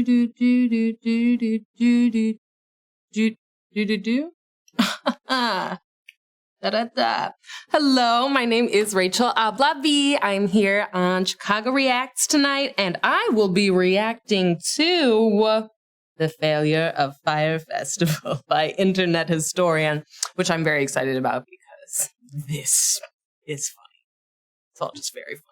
Da-da-da. Hello, my name is Rachel Ablavi. I'm here on Chicago Reacts tonight, and I will be reacting to the failure of Fyre Festival by Internet Historian, which I'm very excited about because this is funny. It's all just very funny.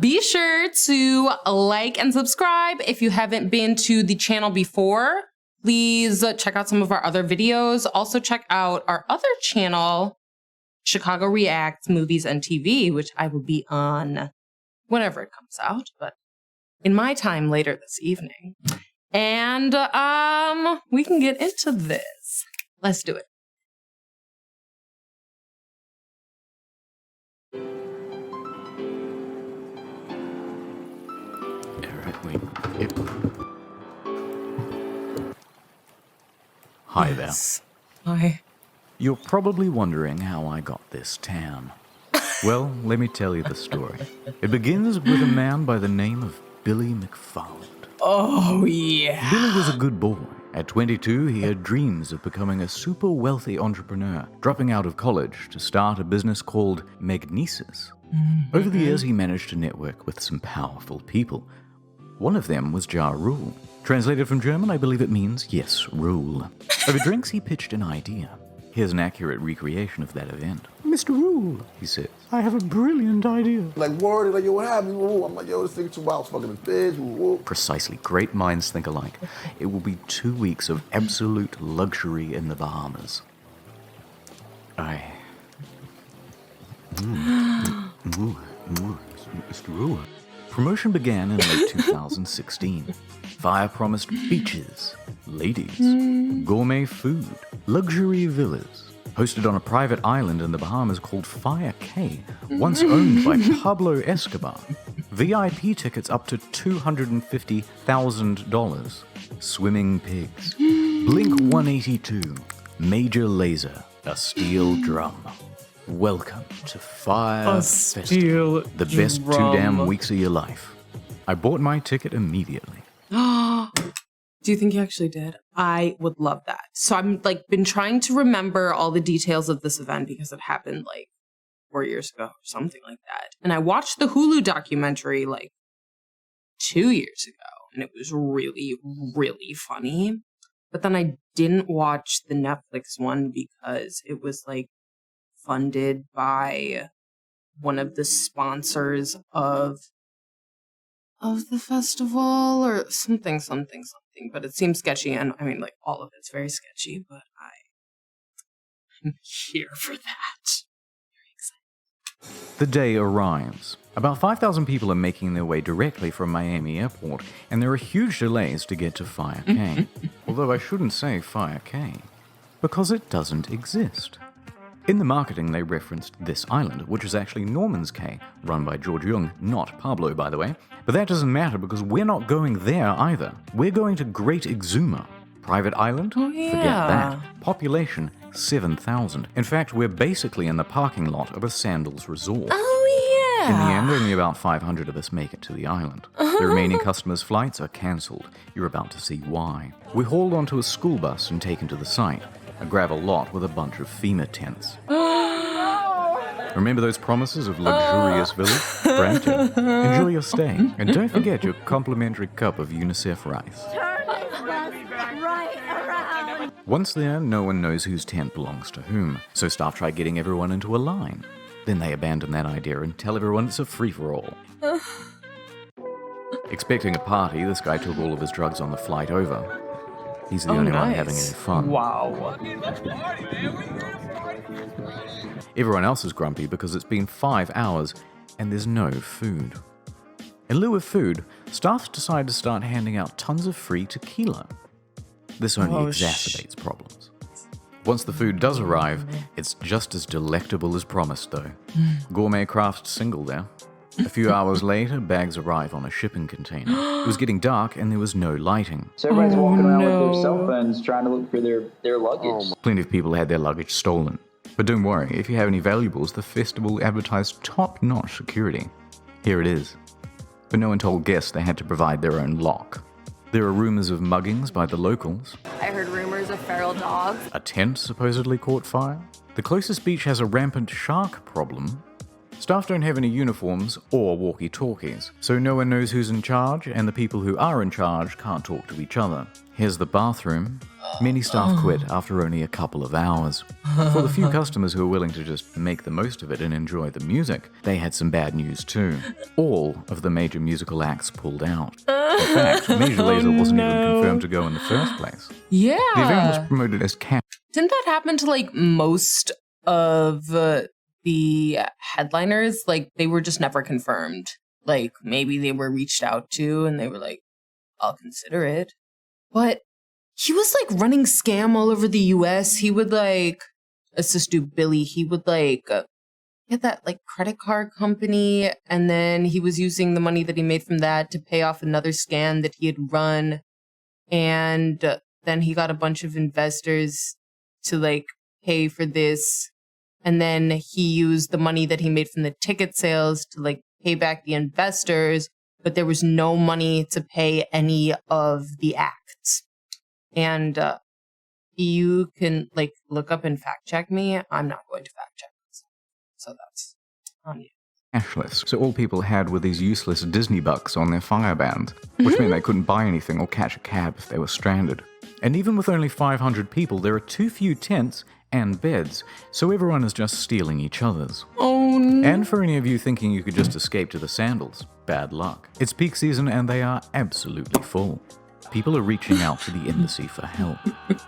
Be sure to like and subscribe if you haven't been to the channel before. Please check out some of our other videos. Also check out our other channel, Chicago Reacts Movies and TV, which I will be on whenever it comes out, but in my time later this evening. And we can get into this. Let's do it. Hi there. Hi. You're probably wondering how I got this tan. Well, let me tell you the story. It begins with a man by the name of Billy McFarland. Oh, yeah. Billy was a good boy. At 22, he had dreams of becoming a super wealthy entrepreneur, dropping out of college to start a business called Magnesis. Over the years, he managed to network with some powerful people. One of them was Ja Rule. Translated from German, I believe it means, yes, rule. Over drinks, he pitched an idea. Here's an accurate recreation of that event. Mr. Rule, He says, I have a brilliant idea. Like, word, like, yo, what happened? Woo. I'm like, yo, this nigga 2 miles fucking his bitch. Woo. precisely, great minds think alike. It will be 2 weeks of absolute luxury in the Bahamas. Mr. Rule. Promotion began in late 2016. Fyre promised beaches, ladies, gourmet food, luxury villas. Hosted on a private island in the Bahamas called Fyre Cay, once owned by Pablo Escobar. VIP tickets up to $250,000. Swimming pigs. Blink 182. Major Lazer. A steel drum. Welcome to Fyre Festival. The best 2 damn weeks of your life. I bought my ticket immediately. Do you think you actually did? I would love that. So I'm been trying to remember all the details of this event because it happened 4 years ago or something like that. And I watched the Hulu documentary 2 years ago, and it was really, really funny. But then I didn't watch the Netflix one because it was funded by one of the sponsors of the festival or something. But it seems sketchy, and I mean, all of it's very sketchy, but I'm here for that. Very excited. The day arrives. About 5,000 people are making their way directly from Miami Airport, and there are huge delays to get to Fyre Cay. Although I shouldn't say Fyre Cay, because it doesn't exist. In the marketing, they referenced this island, which is actually Norman's Cay, run by George Jung, not Pablo, by the way. But that doesn't matter because we're not going there either. We're going to Great Exuma. Private island? Oh, yeah. Forget that. Population, 7,000. In fact, we're basically in the parking lot of a Sandals resort. Oh, yeah. In the end, only about 500 of us make it to the island. The remaining customers' flights are cancelled. You're about to see why. We're hauled onto a school bus and taken to the site. A gravel lot with a bunch of FEMA tents. Remember those promises of luxurious villas? Granted. Enjoy your stay. And don't forget your complimentary cup of UNICEF rice. Turn this bus right around. Once there, no one knows whose tent belongs to whom, so staff try getting everyone into a line. Then they abandon that idea and tell everyone it's a free-for-all. Expecting a party, this guy took all of his drugs on the flight over. He's the only one having any fun. Wow. Everyone else is grumpy because it's been 5 hours and there's no food. In lieu of food, staff decide to start handing out tons of free tequila. This only exacerbates problems. Once the food does arrive, it's just as delectable as promised, though. Gourmet craft single there. A few hours later, bags arrive on a shipping container. It was getting dark and there was no lighting. So everybody's walking around with their cell phones trying to look for their luggage. Plenty of people had their luggage stolen. But don't worry, if you have any valuables, the festival advertised top-notch security. Here it is. but no one told guests they had to provide their own lock. There are rumors of muggings by the locals. I heard rumors of feral dogs. A tent supposedly caught fire. The closest beach has a rampant shark problem. Staff don't have any uniforms or walkie-talkies, so no one knows who's in charge, and the people who are in charge can't talk to each other. Here's the bathroom. Many staff quit after only a couple of hours. For the few customers who were willing to just make the most of it and enjoy the music, they had some bad news too. All of the major musical acts pulled out. In fact, Major Lazer wasn't even confirmed to go in the first place. Yeah. The event was promoted as Didn't that happen to like most of the headliners? Like they were just never confirmed. Like maybe they were reached out to and they were like, I'll consider it. But he was like running scam all over the US. He would like, let's just do Billy. He would like get that like credit card company. And then he was using the money that he made from that to pay off another scam that he had run. And then he got a bunch of investors to like pay for this. And then he used the money that he made from the ticket sales to like pay back the investors. But there was no money to pay any of the acts. And you can like look up and fact check me. I'm not going to fact check this. So that's on you. cashless, so all people had were these useless Disney bucks on their Fyre bands, which meant they couldn't buy anything or catch a cab if they were stranded. And even with only 500 people, there are too few tents and beds, so everyone is just stealing each other's. Oh no. And for any of you thinking you could just escape to the sandals, bad luck. It's peak season and they are absolutely full. People are reaching out to the embassy for help.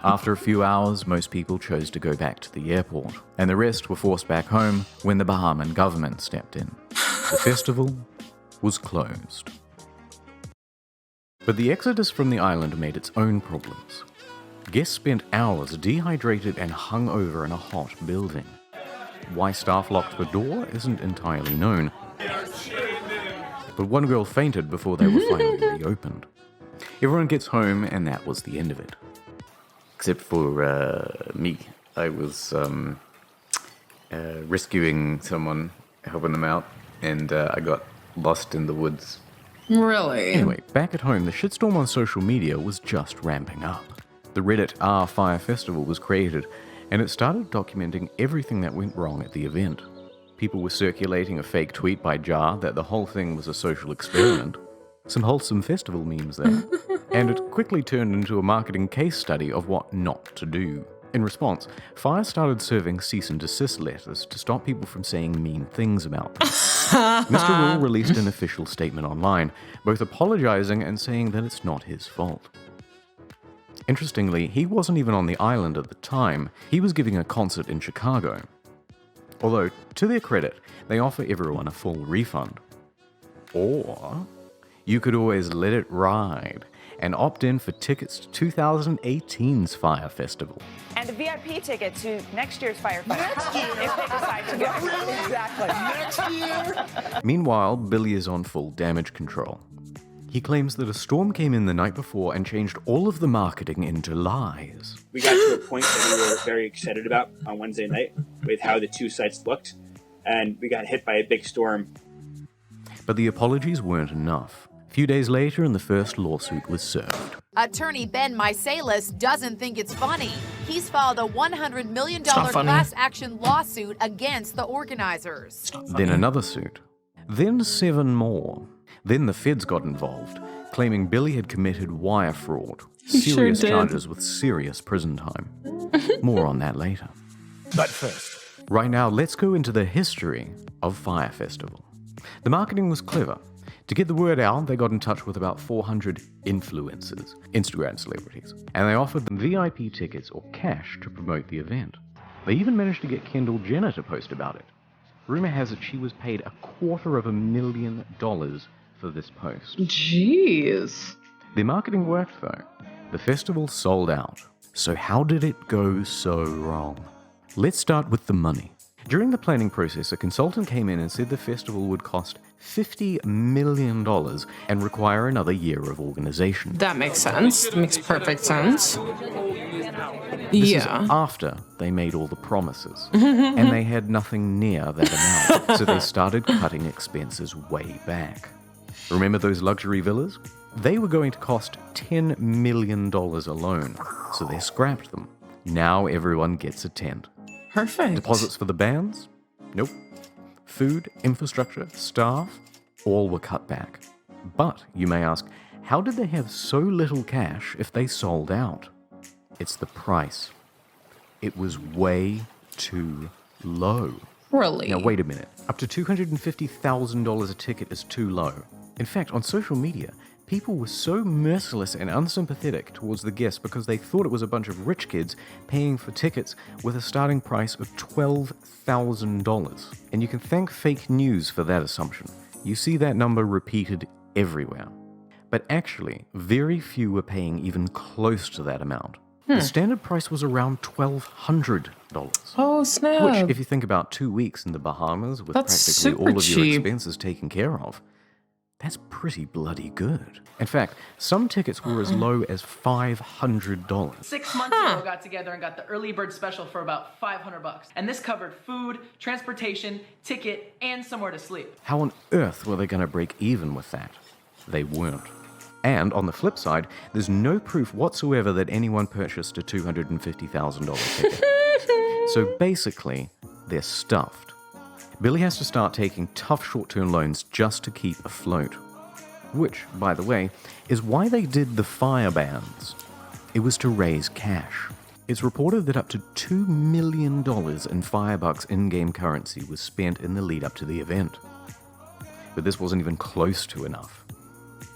After a few hours, most people chose to go back to the airport, and the rest were forced back home when the Bahamian government stepped in. The festival was closed. But the exodus from the island made its own problems. Guests spent hours dehydrated and hung over in a hot building. Why staff locked the door isn't entirely known, but one girl fainted before they were finally reopened. Everyone gets home, and that was the end of it. Except for me. I was rescuing someone, helping them out, and I got lost in the woods. Really? Anyway, back at home, the shitstorm on social media was just ramping up. The Reddit Fyre Festival was created, and it started documenting everything that went wrong at the event. People were circulating a fake tweet by Jar that the whole thing was a social experiment. Some wholesome festival memes there. And it quickly turned into a marketing case study of what not to do. In response, Fyre started serving cease and desist letters to stop people from saying mean things about them. Mr. Rule released an official statement online, both apologizing and saying that it's not his fault. Interestingly, he wasn't even on the island at the time. He was giving a concert in Chicago. Although, to their credit, they offer everyone a full refund. Or you could always let it ride and opt in for tickets to 2018's Fyre Festival. And a VIP ticket to next year's Fyre Festival if they decide to go. Exactly. Next year? Meanwhile, Billy is on full damage control. He claims that a storm came in the night before and changed all of the marketing into lies. We got to a point that we were very excited about on Wednesday night with how the two sites looked, and we got hit by a big storm. But the apologies weren't enough. A few days later, and the first lawsuit was served. Attorney Ben Misalis doesn't think it's funny. He's filed a $100 million not funny. class action lawsuit against the organizers. Then another suit. Then 7 more. Then the feds got involved, claiming Billy had committed wire fraud. Serious did. charges with serious prison time. More on that later. But first, Right now, let's go into the history of Fyre Festival. The marketing was clever. To get the word out, they got in touch with about 400 influencers, Instagram celebrities, and they offered them VIP tickets or cash to promote the event. They even managed to get Kendall Jenner to post about it. Rumor has it she was paid $250,000 for this post. Jeez. Their marketing worked though. The festival sold out. So how did it go so wrong? Let's start with the money. During the planning process, a consultant came in and said the festival would cost $50 million and require another year of organization. That makes sense. That makes perfect sense. This is Yeah. after they made all the promises, and they had nothing near that amount, so they started cutting expenses way back. Remember those luxury villas? They were going to cost $10 million alone, so they scrapped them. Now everyone gets a tent. Perfect. Deposits for the bands? Nope. Food, infrastructure, staff, all were cut back. But, you may ask, how did they have so little cash if they sold out? It's the price. It was way too low. Really? Now, wait a minute. Up to $250,000 a ticket is too low. In fact, on social media, people were so merciless and unsympathetic towards the guests because they thought it was a bunch of rich kids paying for tickets with a starting price of $12,000. And you can thank fake news for that assumption. You see that number repeated everywhere. But actually, very few were paying even close to that amount. The standard price was around $1,200. Oh, snap. Which, if you think about 2 weeks in the Bahamas with That's practically super all of your cheap. expenses taken care of, that's pretty bloody good. In fact, some tickets were as low as $500. 6 months ago, got together and got the early bird special for about $500. And this covered food, transportation, ticket, and somewhere to sleep. How on earth were they going to break even with that? They weren't. And on the flip side, there's no proof whatsoever that anyone purchased a $250,000 ticket. So basically, they're stuffed. Billy has to start taking tough short-term loans just to keep afloat. Which, by the way, is why they did the Fyre bans. It was to raise cash. It's reported that up to $2 million in Firebucks in-game currency was spent in the lead-up to the event. But this wasn't even close to enough.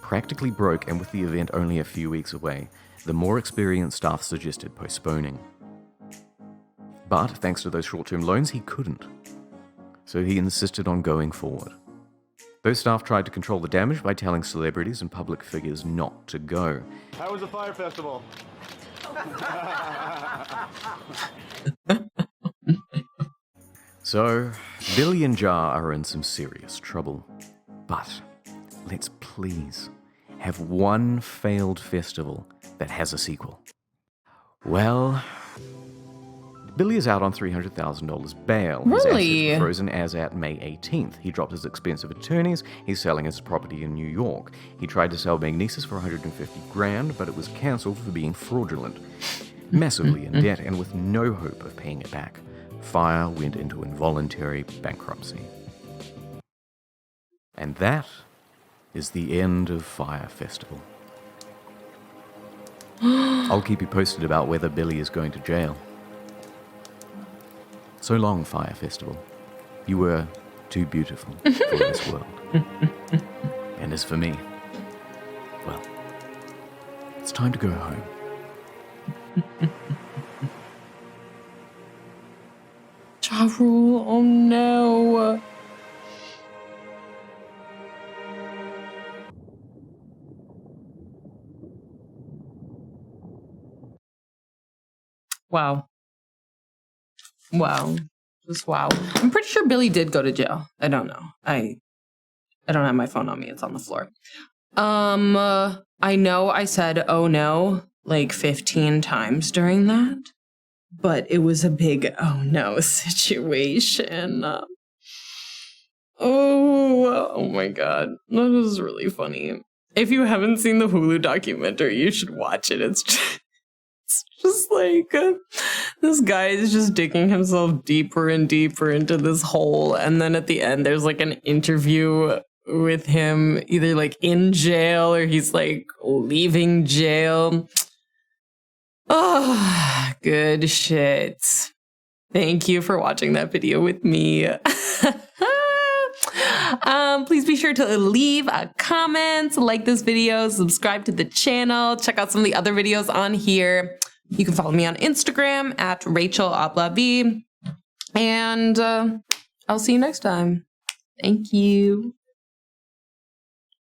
Practically broke, and with the event only a few weeks away, the more experienced staff suggested postponing. But thanks to those short-term loans, he couldn't. So he insisted on going forward. Those staff tried to control the damage by telling celebrities and public figures not to go. How was the Fyre Festival? So, Billy and Jar are in some serious trouble. But let's please have one failed festival that has a sequel. Well, Billy is out on $300,000 bail. His Really? assets were frozen as at May 18th. He dropped his expensive attorneys. He's selling his property in New York. He tried to sell Magnesis for $150,000, but it was cancelled for being fraudulent. Massively in debt and with no hope of paying it back, Fyre went into involuntary bankruptcy. And that is the end of Fyre Festival. I'll keep you posted about whether Billy is going to jail. So long, Fyre Festival. You were too beautiful for this world. And as for me, well, it's time to go home. Ja Rule, oh no. Wow. Wow. Just wow. I'm pretty sure Billy did go to jail. I don't know. I don't have my phone on me. It's on the floor. I know I said, oh no, like 15 times during that, but it was a big oh no situation. Oh my God. That was really funny. If you haven't seen the Hulu documentary, you should watch it. It's just like this guy is just digging himself deeper and deeper into this hole. And then at the end, there's like an interview with him either like in jail or he's like leaving jail. Oh, good shit. Thank you for watching that video with me. Please be sure to leave a comment, like this video, subscribe to the channel, check out some of the other videos on here. You can follow me on Instagram at Rachel Ablavi. And I'll see you next time. Thank you.